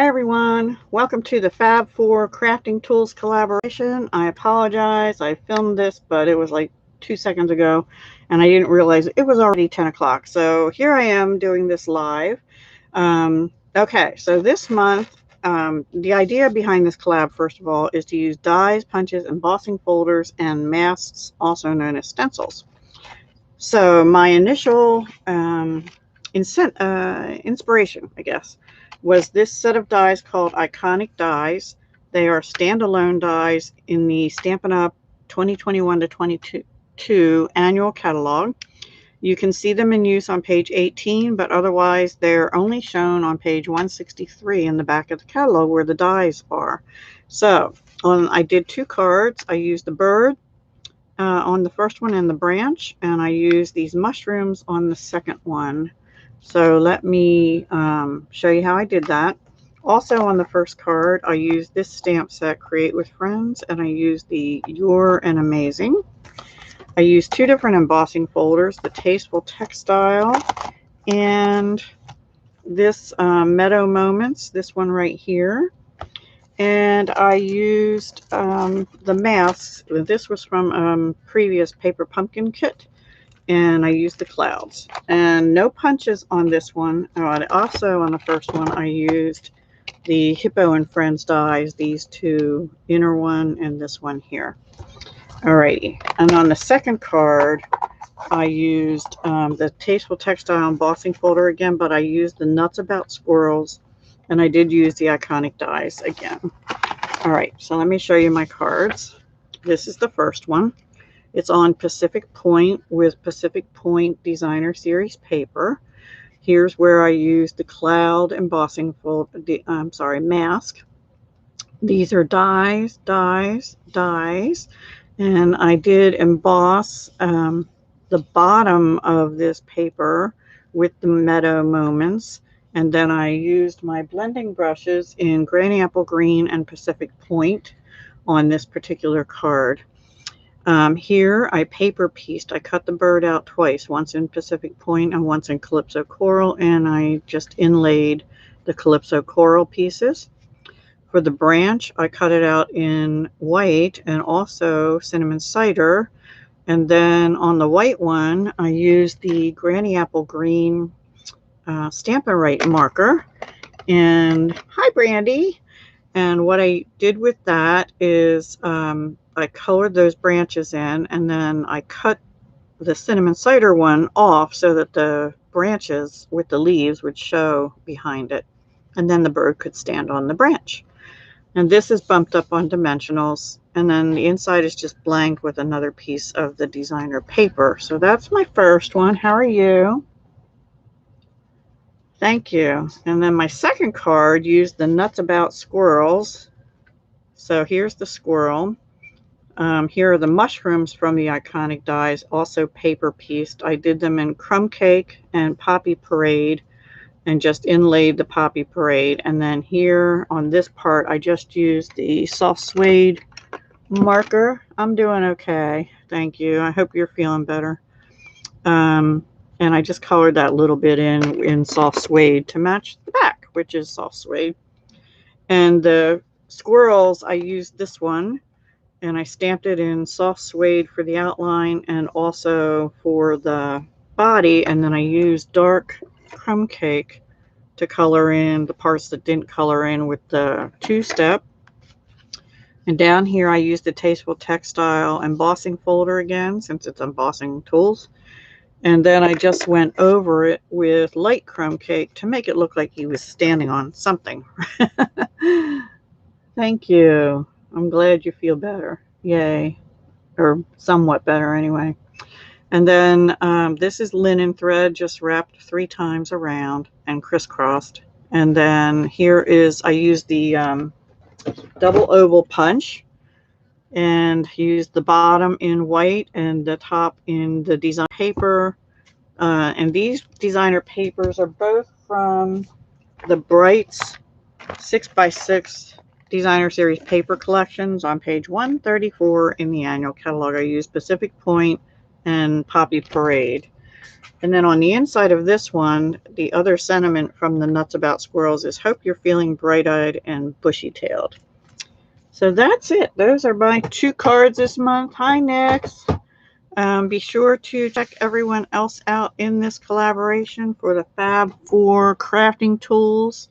Hi everyone, welcome to the Fab 4 Crafting Tools collaboration. I apologize, I filmed this, but it was like 2 seconds ago and I didn't realize it was already 10 o'clock. So here I am doing this live. Okay, so this month, the idea behind this collab, first of all, is to use dies, punches, embossing folders, and masks, also known as stencils. So my initial inspiration, I guess, was this set of dies called Iconic Dies. They are standalone dies in the Stampin' Up! 2021 to 22 annual catalog. You can see them in use on page 18, but otherwise they're only shown on page 163 in the back of the catalog where the dies are. So I did 2 cards. I used the bird on the first one and the branch, and I used these mushrooms on the second one. So let me show you how I did that. Also on the first card, I used this stamp set, Create with Friends, and I used the You're an Amazing. I used 2 different embossing folders, the Tasteful Textile and this Meadow Moments, this one right here. And I used the masks. This was from previous Paper Pumpkin kit. And I used the clouds. And no punches on this one. Also on the first one, I used the Hippo and Friends dies, these 2, inner one and this one here. Alrighty. And on the second card, I used the Tasteful Textile embossing folder again, but I used the Nuts About Squirrels, and I did use the Iconic Dies again. Alright, so let me show you my cards. This is the first one. It's on Pacific Point with Pacific Point Designer Series paper. Here's where I used the cloud embossing mask. These are dies, dies, dies. And I did emboss the bottom of this paper with the Meadow Moments. And then I used my blending brushes in Granny Apple Green and Pacific Point on this particular card. Here I paper pieced. I cut the bird out twice, once in Pacific Point and once in Calypso Coral, and I just inlaid the Calypso Coral pieces. For the branch, I cut it out in white and also cinnamon cider. And then on the white one, I used the Granny Apple Green Stampin' Right marker. And hi, Brandy. And what I did with that is I colored those branches in, and then I cut the cinnamon cider one off so that the branches with the leaves would show behind it. And then the bird could stand on the branch. And this is bumped up on dimensionals. And then the inside is just blanked with another piece of the designer paper. So that's my first one. How are you? Thank you. And then my second card used the Nuts About Squirrels. So here's the squirrel. Here are the mushrooms from the Iconic Dies, also paper pieced. I did them in Crumb Cake and Poppy Parade and just inlaid the Poppy Parade. And then here on this part, I just used the soft suede marker. I'm doing okay. Thank you. I hope you're feeling better. And I just colored that little bit in soft suede to match the back, which is soft suede. And the squirrels, I used this one. And I stamped it in soft suede for the outline and also for the body. And then I used dark Crumb Cake to color in the parts that didn't color in with the 2-step. And down here I used the Tasteful Textile embossing folder again, since it's embossing tools. And then I just went over it with light Crumb Cake to make it look like he was standing on something. Thank you. I'm glad you feel better. Yay. Or somewhat better anyway. And then this is linen thread just wrapped 3 times around and crisscrossed. And then here is, I used the double oval punch and used the bottom in white and the top in the design paper. And these designer papers are both from the Brights 6x6 Designer Series paper collections on page 134 in the annual catalog. I used Pacific Point and Poppy Parade. And then on the inside of this one, the other sentiment from the Nuts About Squirrels is hope you're feeling bright-eyed and bushy-tailed. So that's it. Those are my 2 cards this month. Hi, Nix. Be sure to check everyone else out in this collaboration for the Fab 4 crafting tools.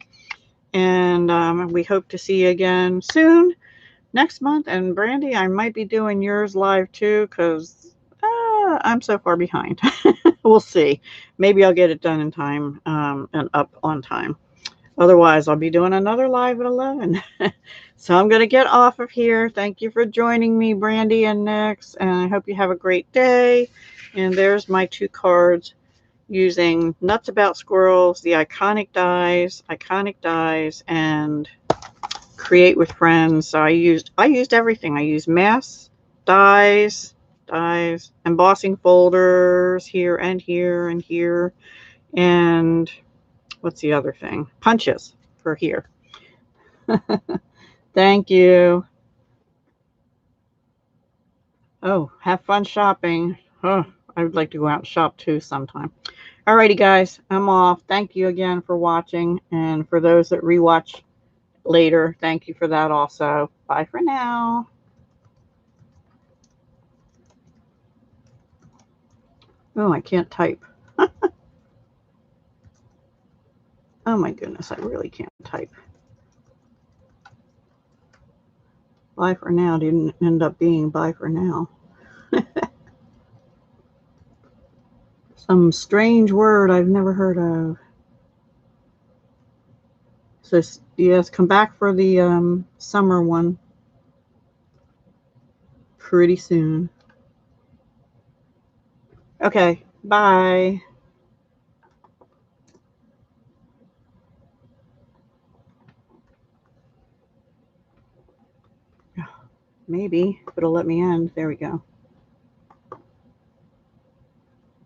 And we hope to see you again soon next month. And Brandy, I might be doing yours live too because I'm so far behind. We'll see. Maybe I'll get it done in time and up on time. Otherwise, I'll be doing another live at 11. So I'm going to get off of here. Thank you for joining me, Brandy and Nix. And I hope you have a great day. And there's my 2 cards using Nuts About Squirrels, the iconic dies, and Create with Friends. So I used everything. I used masks, dies, embossing folders here and here and here. And what's the other thing? Punches for here. Thank you. Oh, have fun shopping. Oh, I would like to go out and shop too sometime. Alrighty, guys, I'm off. Thank you again for watching. And for those that rewatch later, thank you for that also. Bye for now. Oh, I can't type. Oh my goodness, I really can't type. Bye for now didn't end up being bye for now. Some strange word I've never heard of. So yes, come back for the summer one pretty soon. Okay, bye. Maybe, but it'll let me end. There we go.